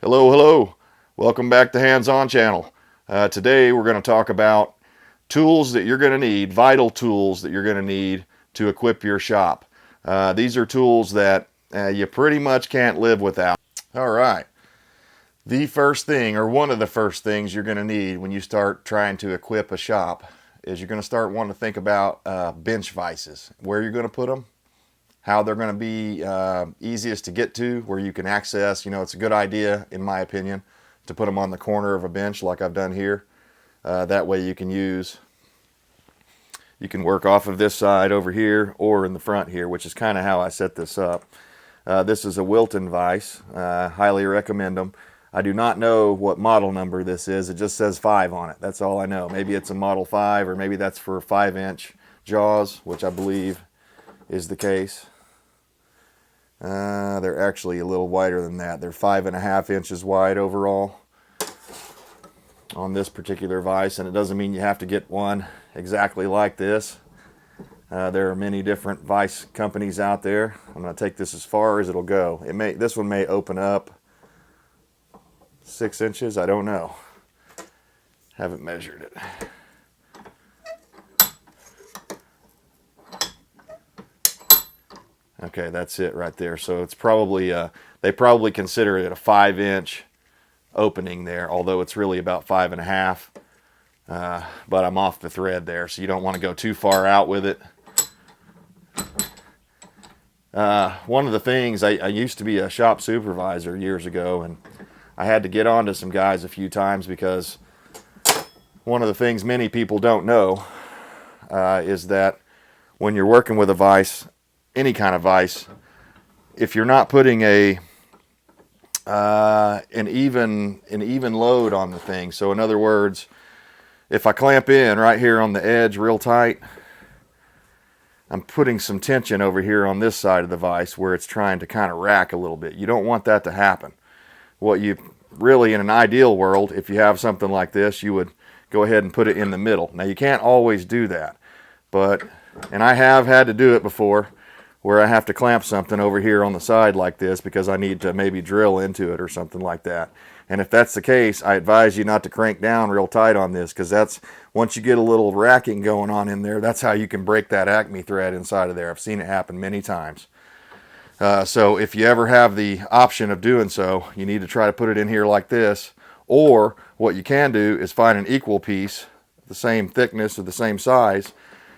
Hello. Welcome back to Hands On Channel. Today we're going to talk about tools that you're going to need, vital tools that you're going to need to equip your shop. These are tools that you pretty much can't live without. All right. The first thing, or one of the first things you're going to need when you start trying to equip a shop is you're going to start wanting to think about bench vices, where you're going to put them, how they're going to be easiest to get to, where you can access. It's a good idea, in my opinion, to put them on the corner of a bench like I've done here. That way you can work off of this side over here or in the front here, which is kind of how I set this up. This is a Wilton Vise. Highly recommend them. I do not know what model number this is. It just says 5 on it. That's all I know. Maybe it's a Model 5, or maybe that's for 5-inch jaws, which I believe is the case. They're actually a little wider than that. They're 5.5 inches wide overall on this particular vise, and it doesn't mean you have to get one exactly like this. There are many different vise companies out there. I'm going to take this as far as it'll go. This one may open up 6 inches. I don't know. Haven't measured it. Okay, that's it right there. So it's probably, they probably consider it a 5-inch opening there, although it's really about 5.5. But I'm off the thread there, so you don't want to go too far out with it. One of the things, I used to be a shop supervisor years ago, and I had to get on to some guys a few times because one of the things many people don't know is that when you're working with a vise, any kind of vise, if you're not putting an even load on the thing, so in other words, if I clamp in right here on the edge real tight, I'm putting some tension over here on this side of the vise where it's trying to kind of rack a little bit. You don't want that to happen. What you really, in an ideal world, if you have something like this, you would go ahead and put it in the middle. Now you can't always do that, and I have had to do it before, where I have to clamp something over here on the side like this because I need to maybe drill into it or something like that. And if that's the case, I advise you not to crank down real tight on this, because once you get a little racking going on in there, that's how you can break that Acme thread inside of there. I've seen it happen many times. So if you ever have the option of doing so, you need to try to put it in here like this. Or what you can do is find an equal piece, the same thickness or the same size,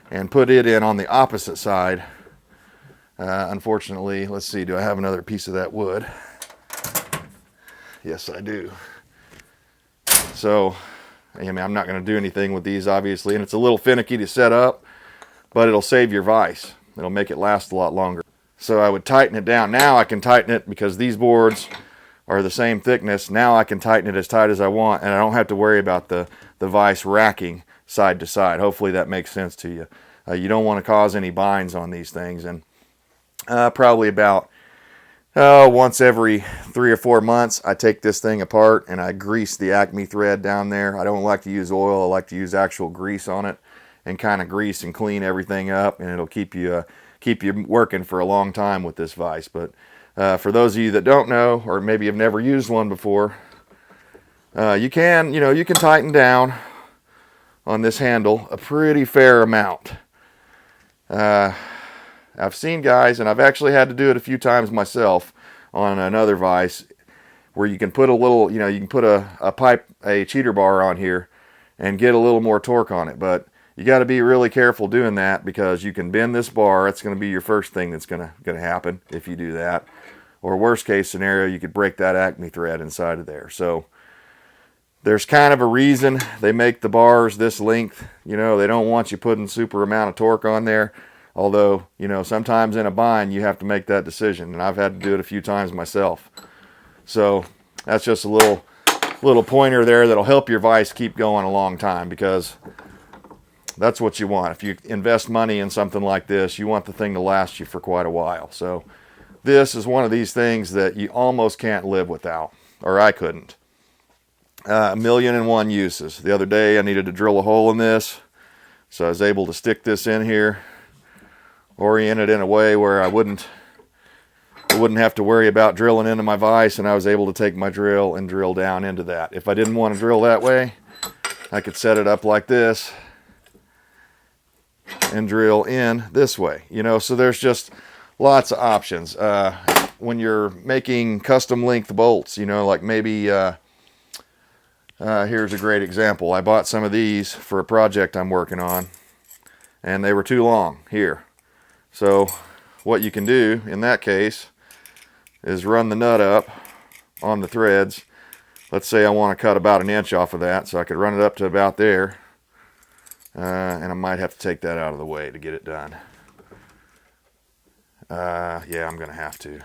and put it in on the opposite side. Unfortunately, let's see, do I have another piece of that wood? Yes, I do. So, I'm not going to do anything with these, obviously, and it's a little finicky to set up, but it'll save your vise. It'll make it last a lot longer. So I would tighten it down. Now I can tighten it because these boards are the same thickness. Now I can tighten it as tight as I want, and I don't have to worry about the vise racking side to side. Hopefully that makes sense to you. You don't want to cause any binds on these things, and probably about once every 3 or 4 months, I take this thing apart and I grease the Acme thread down there. I don't like to use oil. I like to use actual grease on it and kind of grease and clean everything up, and it'll keep you working for a long time with this vise. But for those of you that don't know, or maybe have never used one before, you can tighten down on this handle a pretty fair amount. I've seen guys, and I've actually had to do it a few times myself on another vise, where you can put a little, you can put a cheater bar on here and get a little more torque on it. But you got to be really careful doing that, because you can bend this bar. That's going to be your first thing that's going to happen if you do that. Or worst case scenario, you could break that Acme thread inside of there. So there's kind of a reason they make the bars this length. They don't want you putting super amount of torque on there. Although, sometimes in a bind you have to make that decision, and I've had to do it a few times myself. So that's just a little pointer there that'll help your vise keep going a long time, because that's what you want. If you invest money in something like this, you want the thing to last you for quite a while. So this is one of these things that you almost can't live without, or I couldn't. 1,000,001 uses. The other day I needed to drill a hole in this, so I was able to stick this in here, orient it in a way where I wouldn't I wouldn't have to worry about drilling into my vise, and I was able to take my drill and drill down into that. If I didn't want to drill that way, I could set it up like this and drill in this way, you know. So there's just lots of options. When you're making custom length bolts, you know, like maybe here's a great example. I bought some of these for a project I'm working on, and they were too long here. So what you can do in that case is run the nut up on the threads. Let's say I want to cut about 1 inch off of that, so I could run it up to about there. And I might have to take that out of the way to get it done. Yeah, I'm going to have to.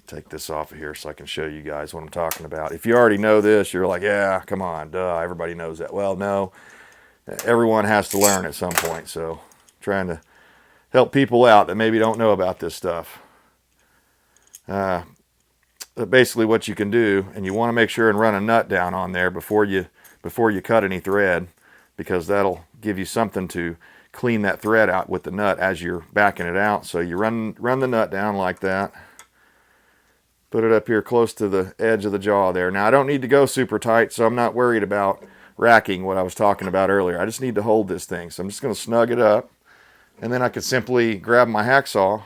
Take this off of here so I can show you guys what I'm talking about. If you already know this, you're like, yeah, come on, duh, everybody knows that. Well, no, everyone has to learn at some point, so trying to help people out that maybe don't know about this stuff. Basically what you can do, and you want to make sure and run a nut down on there before you cut any thread, because that'll give you something to clean that thread out with the nut as you're backing it out. So you run the nut down like that. Put it up here close to the edge of the jaw there. Now I don't need to go super tight, so I'm not worried about racking what I was talking about earlier. I just need to hold this thing. So I'm just going to snug it up, and then I could simply grab my hacksaw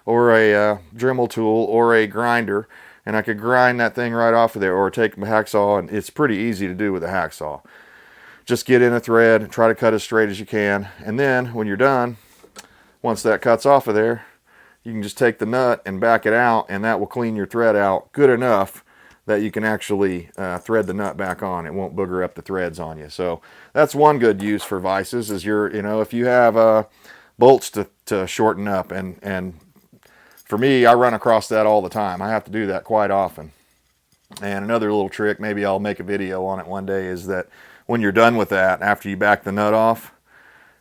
or a Dremel tool or a grinder, and I could grind that thing right off of there, or take my hacksaw, and it's pretty easy to do with a hacksaw. Just get in a thread and try to cut as straight as you can, and then when you're done, once that cuts off of there, you can just take the nut and back it out, and that will clean your thread out good enough that you can actually thread the nut back on. It won't booger up the threads on you. So that's one good use for vices, is if you have bolts to shorten up, and for me, I run across that all the time. I have to do that quite often. And another little trick, maybe I'll make a video on it one day, is that when you're done with that, after you back the nut off,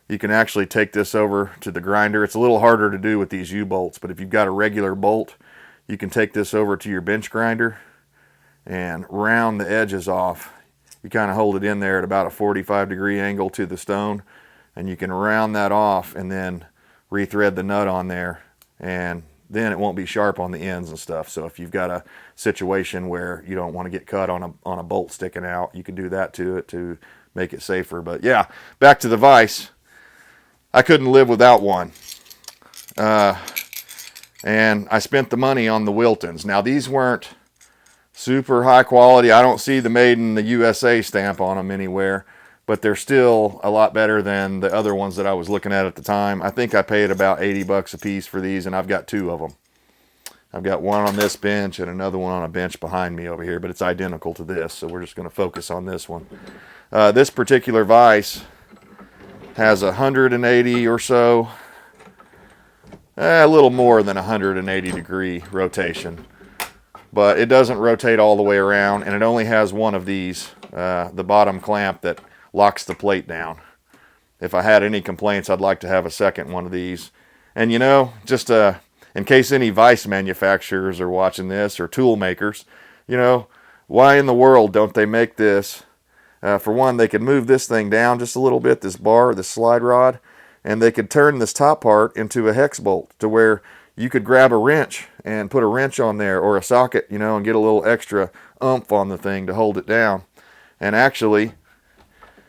you can actually take this over to the grinder. It's a little harder to do with these U-bolts, but if you've got a regular bolt, you can take this over to your bench grinder and round the edges off. You kind of hold it in there at about a 45-degree angle to the stone, and you can round that off and then rethread the nut on there, and then it won't be sharp on the ends and stuff. So if you've got a situation where you don't want to get cut on a bolt sticking out, you can do that to it to make it safer. But yeah, back to the vise. I couldn't live without one. And I spent the money on the Wiltons. Now these weren't super high quality. I don't see the made in the USA stamp on them anywhere, but they're still a lot better than the other ones that I was looking at the time. I think I paid about 80 bucks a piece for these, and I've got 2 of them. I've got one on this bench and another one on a bench behind me over here, but it's identical to this, so we're just going to focus on this one. This particular vise has 180 or so, a little more than 180 degree rotation, but it doesn't rotate all the way around, and it only has one of these, the bottom clamp that locks the plate down. If I had any complaints, I'd like to have a second one of these. And just in case any vise manufacturers are watching this, or tool makers, why in the world don't they make this? For one, they could move this thing down just a little bit, this bar, this slide rod, and they could turn this top part into a hex bolt, to where you could grab a wrench and put a wrench on there, or a socket, and get a little extra oomph on the thing to hold it down. And actually,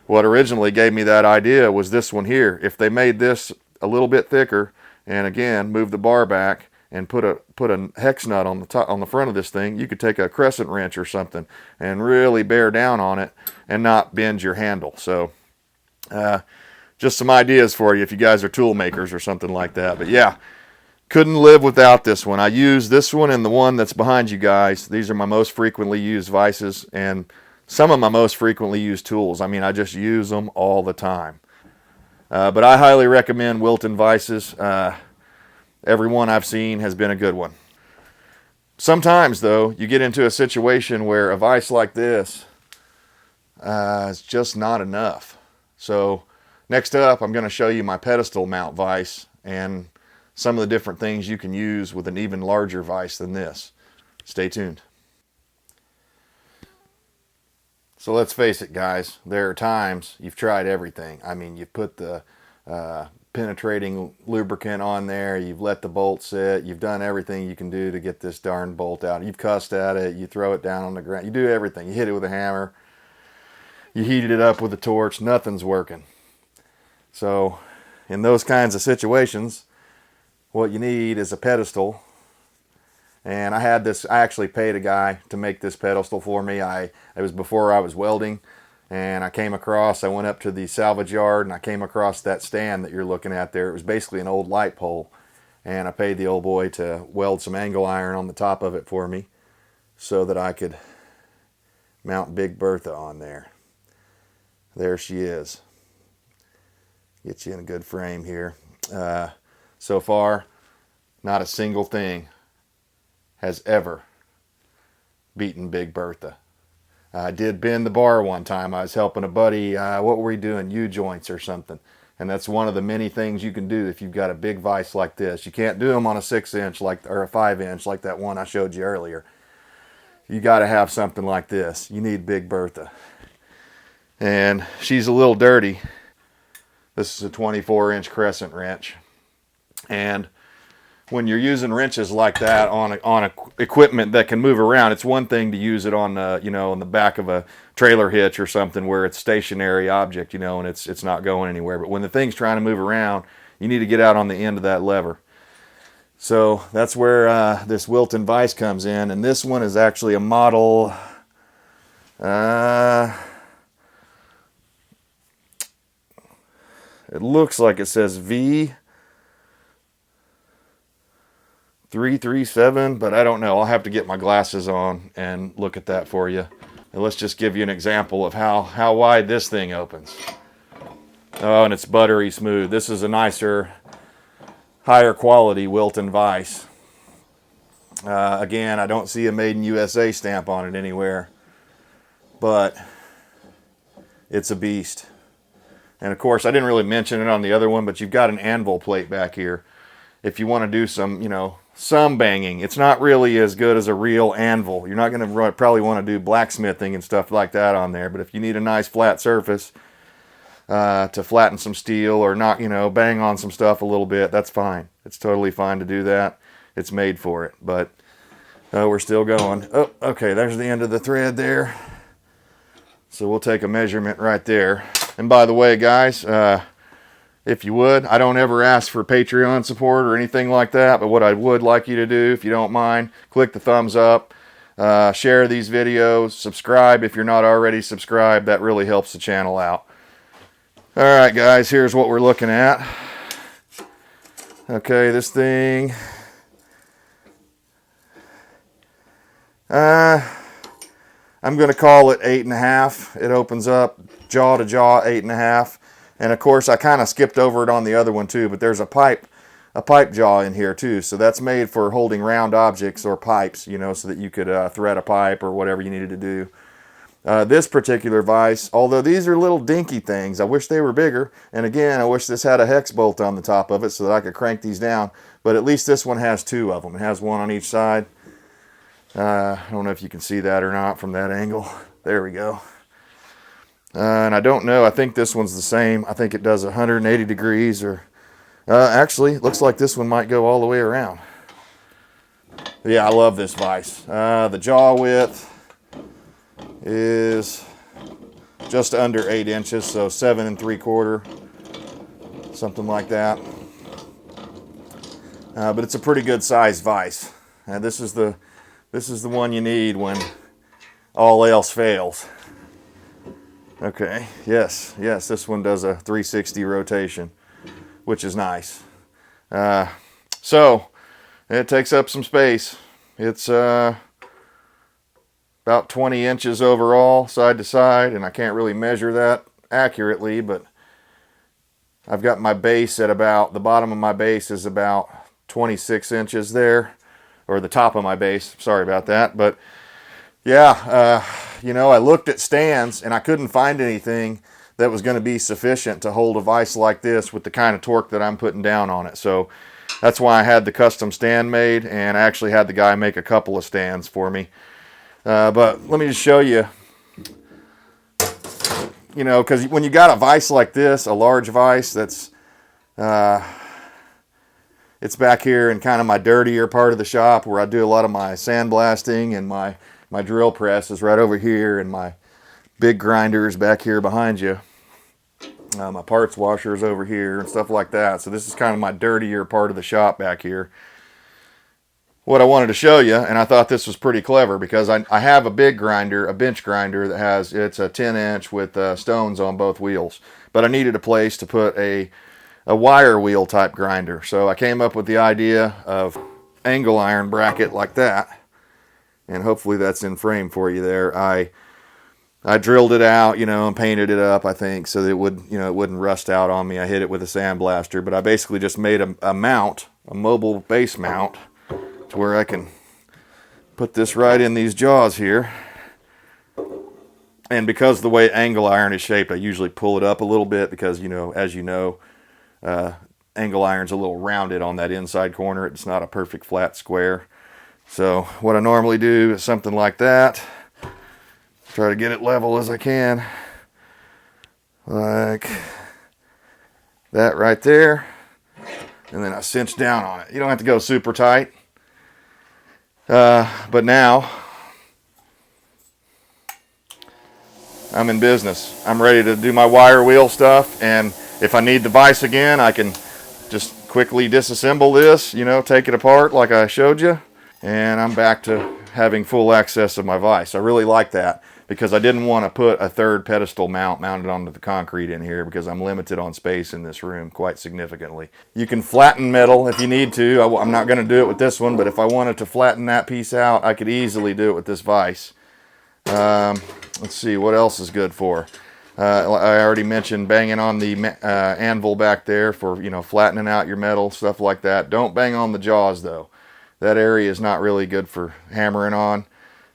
what originally gave me that idea was this one here. If they made this a little bit thicker, and again, move the bar back and put a hex nut on the top, on the front of this thing, you could take a crescent wrench or something and really bear down on it and not bend your handle. So just some ideas for you if you guys are tool makers or something like that. But yeah, couldn't live without this one. I use this one and the one that's behind you guys. These are my most frequently used vices, and some of my most frequently used tools. I mean, I just use them all the time. But I highly recommend Wilton Vises. Every one I've seen has been a good one. Sometimes, though, you get into a situation where a vise like this is just not enough. So next up, I'm going to show you my pedestal mount vise and some of the different things you can use with an even larger vise than this. Stay tuned. So let's face it, guys, there are times you've tried everything. I mean, you've put the penetrating lubricant on there. You've let the bolt sit. You've done everything you can do to get this darn bolt out. You've cussed at it. You throw it down on the ground. You do everything. You hit it with a hammer. You heated it up with a torch. Nothing's working. So in those kinds of situations, what you need is a pedestal. And I actually paid a guy to make this pedestal for me. It was before I was welding, and I went up to the salvage yard, and I came across that stand that you're looking at there. It was basically an old light pole, and I paid the old boy to weld some angle iron on the top of it for me so that I could mount Big Bertha on there. There she is. Get you in a good frame here. So far, not a single thing has ever beaten Big Bertha. I did bend the bar one time. I was helping a buddy. What were we doing? U-joints or something. And that's one of the many things you can do if you've got a big vise like this. You can't do them on a 6-inch or a 5-inch like that one I showed you earlier. You got to have something like this. You need Big Bertha. And she's a little dirty. This is a 24-inch crescent wrench. And when you're using wrenches like that on equipment that can move around, it's one thing to use it on on the back of a trailer hitch or something where it's a stationary object, and it's not going anywhere. But when the thing's trying to move around, you need to get out on the end of that lever. So that's where this Wilton Vise comes in, and this one is actually a model. It looks like it says V337, but I don't know. I'll have to get my glasses on and look at that for you. And let's just give you an example of how wide this thing opens. Oh, and it's buttery smooth. This is a nicer, higher quality Wilton Vise. Again, I don't see a Made in USA stamp on it anywhere, but it's a beast. And of course, I didn't really mention it on the other one, but you've got an anvil plate back here. If you want to do some banging, it's not really as good as a real anvil. You're not going to probably want to do blacksmithing and stuff like that on there. But if you need a nice flat surface to flatten some steel or not, bang on some stuff a little bit, that's fine. It's totally fine to do that. It's made for it. But we're still going. Oh, okay, there's the end of the thread there. So we'll take a measurement right there. And by the way, guys, if you would, I don't ever ask for Patreon support or anything like that, but what I would like you to do, if you don't mind, click the thumbs up, share these videos, subscribe if you're not already subscribed. That really helps the channel out. All right, guys, here's what we're looking at. Okay, this thing, I'm going to call it 8.5. It opens up jaw to jaw, 8.5. And of course, I kind of skipped over it on the other one too, but there's a pipe jaw in here too. So that's made for holding round objects or pipes, so that you could thread a pipe or whatever you needed to do. This particular vise, although these are little dinky things, I wish they were bigger. And again, I wish this had a hex bolt on the top of it so that I could crank these down. But at least this one has two of them. It has one on each side. I don't know if you can see that or not from that angle. There we go. And I don't know, I think this one's the same. I think it does 180 degrees or actually, it looks like this one might go all the way around. Yeah, I love this vise. The jaw width is just under 8 inches, so 7 3/4, something like that. But it's a pretty good sized vise. And this is the one you need when all else fails. Okay, yes, this one does a 360 rotation, which is nice. So, it takes up some space. It's about 20 inches overall, side to side, and I can't really measure that accurately, but I've got my base at about, the bottom of my base is about 26 inches there, or the top of my base, sorry about that, but yeah, I looked at stands and I couldn't find anything that was going to be sufficient to hold a vise like this with the kind of torque that I'm putting down on it. So that's why I had the custom stand made, and I actually had the guy make a couple of stands for me. But let me just show you, because when you got a vise like this, a large vise that's It's back here in kind of my dirtier part of the shop where I do a lot of my sandblasting, and my drill press is right over here, and my big grinder is back here behind you. My parts washer is over here and stuff like that. So this is kind of my dirtier part of the shop back here. What I wanted to show you, and I thought this was pretty clever, because I have a big grinder, a bench grinder that has, it's a 10-inch with stones on both wheels. But I needed a place to put a wire wheel type grinder. So I came up with the idea of angle iron bracket like that. And hopefully that's in frame for you there. I drilled it out, and painted it up, I think, so that it would, it wouldn't rust out on me. I hit it with a sandblaster, but I basically just made a mount, a mobile base mount, to where I can put this right in these jaws here. And because of the way angle iron is shaped, I usually pull it up a little bit because, as you know, angle iron's a little rounded on that inside corner. It's not a perfect flat square. So what I normally do is something like that. Try to get it level as I can. Like that right there. And then I cinch down on it. You don't have to go super tight. But now I'm in business. I'm ready to do my wire wheel stuff, and if I need the vise again, I can just quickly disassemble this, take it apart like I showed you, and I'm back to having full access of my vise. I really like that, because I didn't want to put a third pedestal mount mounted onto the concrete in here, because I'm limited on space in this room quite significantly. You can flatten metal if you need to. I'm not going to do it with this one, but if I wanted to flatten that piece out, I could easily do it with this vise. Let's see, what else is good for? I already mentioned banging on the anvil back there for, flattening out your metal, stuff like that. Don't bang on the jaws, though. That area is not really good for hammering on,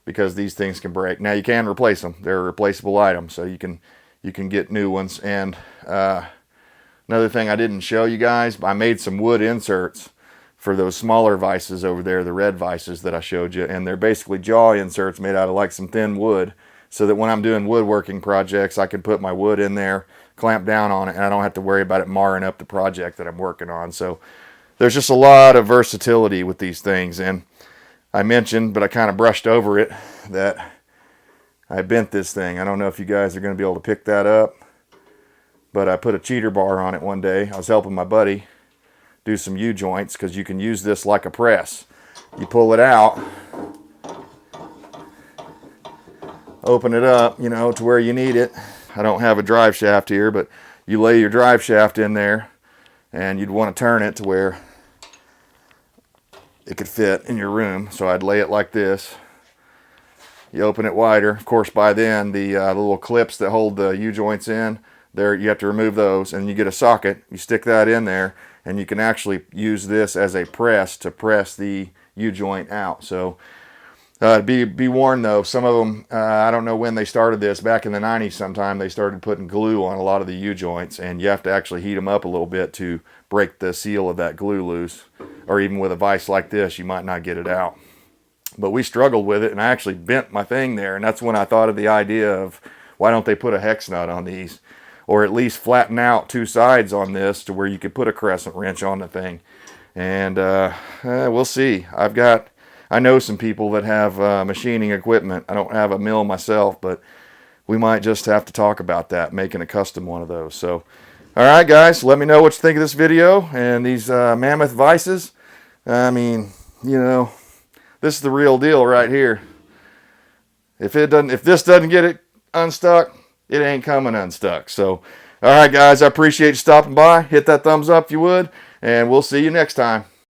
because these things can break. Now you can replace them. They're a replaceable item, so you can get new ones. And another thing I didn't show you guys, I made some wood inserts for those smaller vices over there, the red vices that I showed you, and they're basically jaw inserts made out of like some thin wood, so that when I'm doing woodworking projects, I can put my wood in there, clamp down on it, and I don't have to worry about it marring up the project that I'm working on. So there's just a lot of versatility with these things. And I mentioned, but I kind of brushed over it, that I bent this thing. I don't know if you guys are going to be able to pick that up, but I put a cheater bar on it one day. I was helping my buddy do some U-joints, because you can use this like a press. You pull it out, open it up, to where you need it. I don't have a drive shaft here, but you lay your drive shaft in there, and you'd want to turn it to where it could fit in your room. So I'd lay it like this. You open it wider. Of course, by then, the little clips that hold the U-joints in, there you have to remove those, and you get a socket. You stick that in there, and you can actually use this as a press to press the U-joint out. So be warned, though, some of them, I don't know when they started this, back in the 90s sometime, they started putting glue on a lot of the U-joints, and you have to actually heat them up a little bit to break the seal of that glue loose. Or even with a vise like this, you might not get it out. But we struggled with it, and I actually bent my thing there, and that's when I thought of the idea of, why don't they put a hex nut on these? Or at least flatten out two sides on this to where you could put a crescent wrench on the thing. And we'll see. I know some people that have machining equipment. I don't have a mill myself, but we might just have to talk about that, making a custom one of those. So, all right, guys, let me know what you think of this video and these mammoth vices. I mean, this is the real deal right here. If this doesn't get it unstuck, it ain't coming unstuck. So, all right, guys, I appreciate you stopping by. Hit that thumbs up if you would, and we'll see you next time.